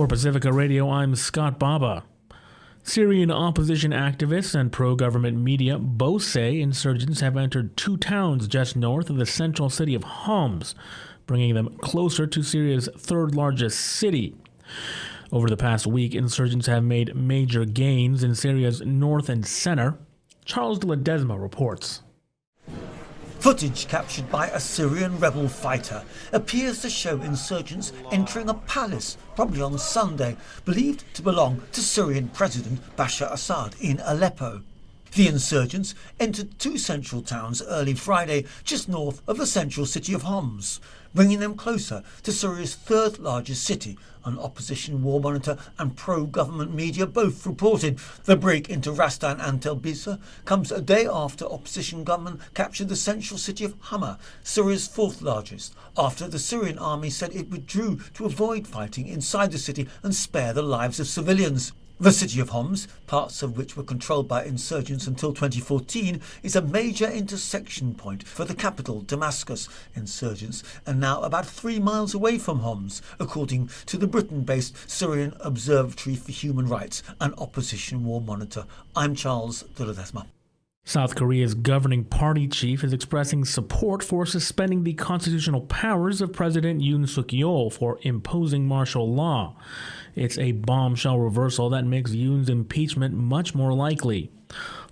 For Pacifica Radio, I'm Scott Baba. Syrian opposition activists and pro-government media both say insurgents have entered two towns just north of the central city of Homs, bringing them closer to Syria's third largest city. Over the past week, insurgents have made major gains in Syria's north and center. Charles de Ledesma reports. Footage captured by a Syrian rebel fighter appears to show insurgents entering a palace, probably on Sunday, believed to belong to Syrian President Bashar Assad in Aleppo. The insurgents entered two central towns early Friday, just north of the central city of Homs, bringing them closer to Syria's third largest city. An opposition war monitor and pro-government media both reported the break into Rastan and Tel Bisa comes a day after opposition government captured the central city of Hama, Syria's fourth largest, after the Syrian army said it withdrew to avoid fighting inside the city and spare the lives of civilians. The city of Homs, parts of which were controlled by insurgents until 2014, is a major intersection point for the capital, Damascus. Insurgents are now about 3 miles away from Homs, according to the Britain-based Syrian Observatory for Human Rights, an opposition war monitor. I'm Charles de Ledesma. South Korea's governing party chief is expressing support for suspending the constitutional powers of President Yoon Suk-yeol for imposing martial law. It's a bombshell reversal that makes Yoon's impeachment much more likely.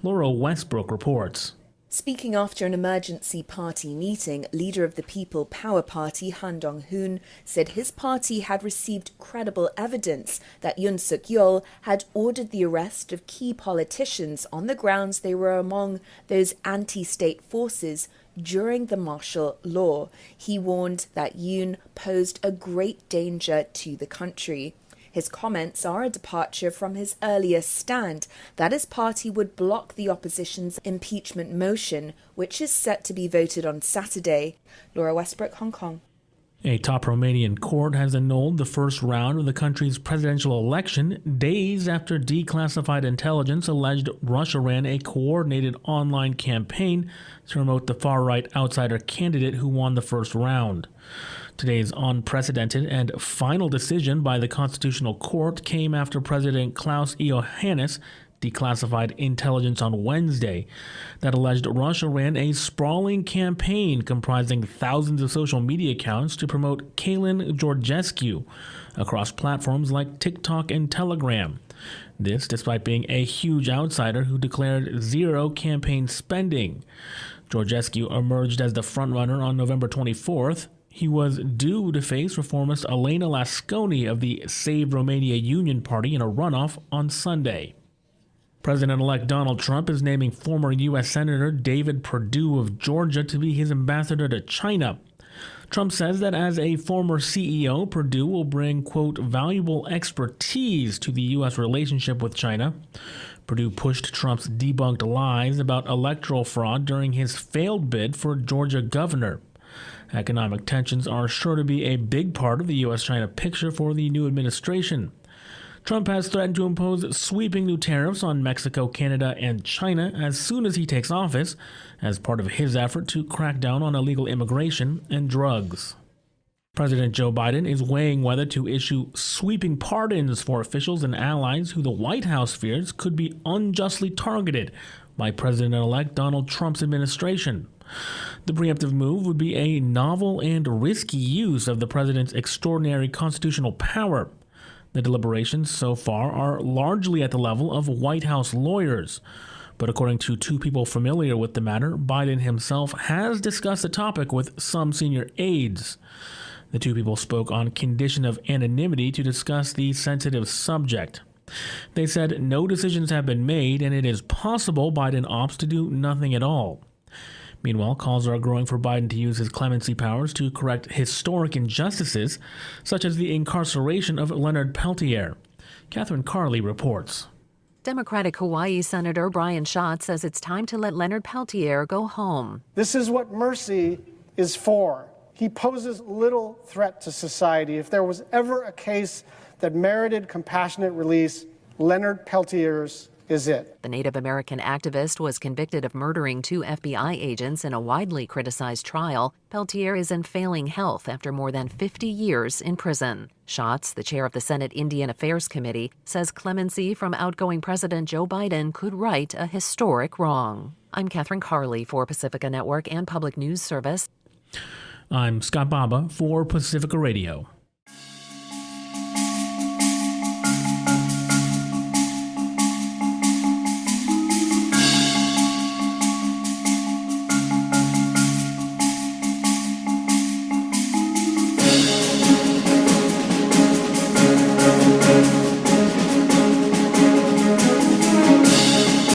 Laura Westbrook reports. Speaking after an emergency party meeting, leader of the People Power Party, Han Dong-hoon, said his party had received credible evidence that Yoon Suk-yeol had ordered the arrest of key politicians on the grounds they were among those anti-state forces during the martial law. He warned that Yoon posed a great danger to the country. His comments are a departure from his earlier stand that his party would block the opposition's impeachment motion, which is set to be voted on Saturday. Laura Westbrook, Hong Kong. A top Romanian court has annulled the first round of the country's presidential election days after declassified intelligence alleged Russia ran a coordinated online campaign to promote the far-right outsider candidate who won the first round. Today's unprecedented and final decision by the Constitutional Court came after President Klaus Iohannis declassified intelligence on Wednesday that alleged Russia ran a sprawling campaign comprising thousands of social media accounts to promote Kalin Georgescu across platforms like TikTok and Telegram. This despite being a huge outsider who declared zero campaign spending. Georgescu emerged as the frontrunner on November 24th. He was due to face reformist Elena Lasconi of the Save Romania Union Party in a runoff on Sunday. President-elect Donald Trump is naming former U.S. Senator David Perdue of Georgia to be his ambassador to China. Trump says that as a former CEO, Perdue will bring, quote, valuable expertise to the U.S. relationship with China. Perdue pushed Trump's debunked lies about electoral fraud during his failed bid for Georgia governor. Economic tensions are sure to be a big part of the U.S.-China picture for the new administration. Trump has threatened to impose sweeping new tariffs on Mexico, Canada, and China as soon as he takes office, as part of his effort to crack down on illegal immigration and drugs. President Joe Biden is weighing whether to issue sweeping pardons for officials and allies who the White House fears could be unjustly targeted by President-elect Donald Trump's administration. The preemptive move would be a novel and risky use of the president's extraordinary constitutional power. The deliberations so far are largely at the level of White House lawyers. But according to two people familiar with the matter, Biden himself has discussed the topic with some senior aides. The two people spoke on condition of anonymity to discuss the sensitive subject. They said no decisions have been made and it is possible Biden opts to do nothing at all. Meanwhile, calls are growing for Biden to use his clemency powers to correct historic injustices, such as the incarceration of Leonard Peltier. Catherine Carley reports. Democratic Hawaii Senator Brian Schatz says it's time to let Leonard Peltier go home. This is what mercy is for. He poses little threat to society. If there was ever a case that merited compassionate release, Leonard Peltier's is it. The Native American activist was convicted of murdering 2 FBI agents in a widely criticized trial. Peltier is in failing health after more than 50 years in prison. Schatz, the chair of the Senate Indian Affairs Committee, says clemency from outgoing President Joe Biden could right a historic wrong. I'm Catherine Carley for Pacifica Network and Public News Service. I'm Scott Baba for Pacifica Radio.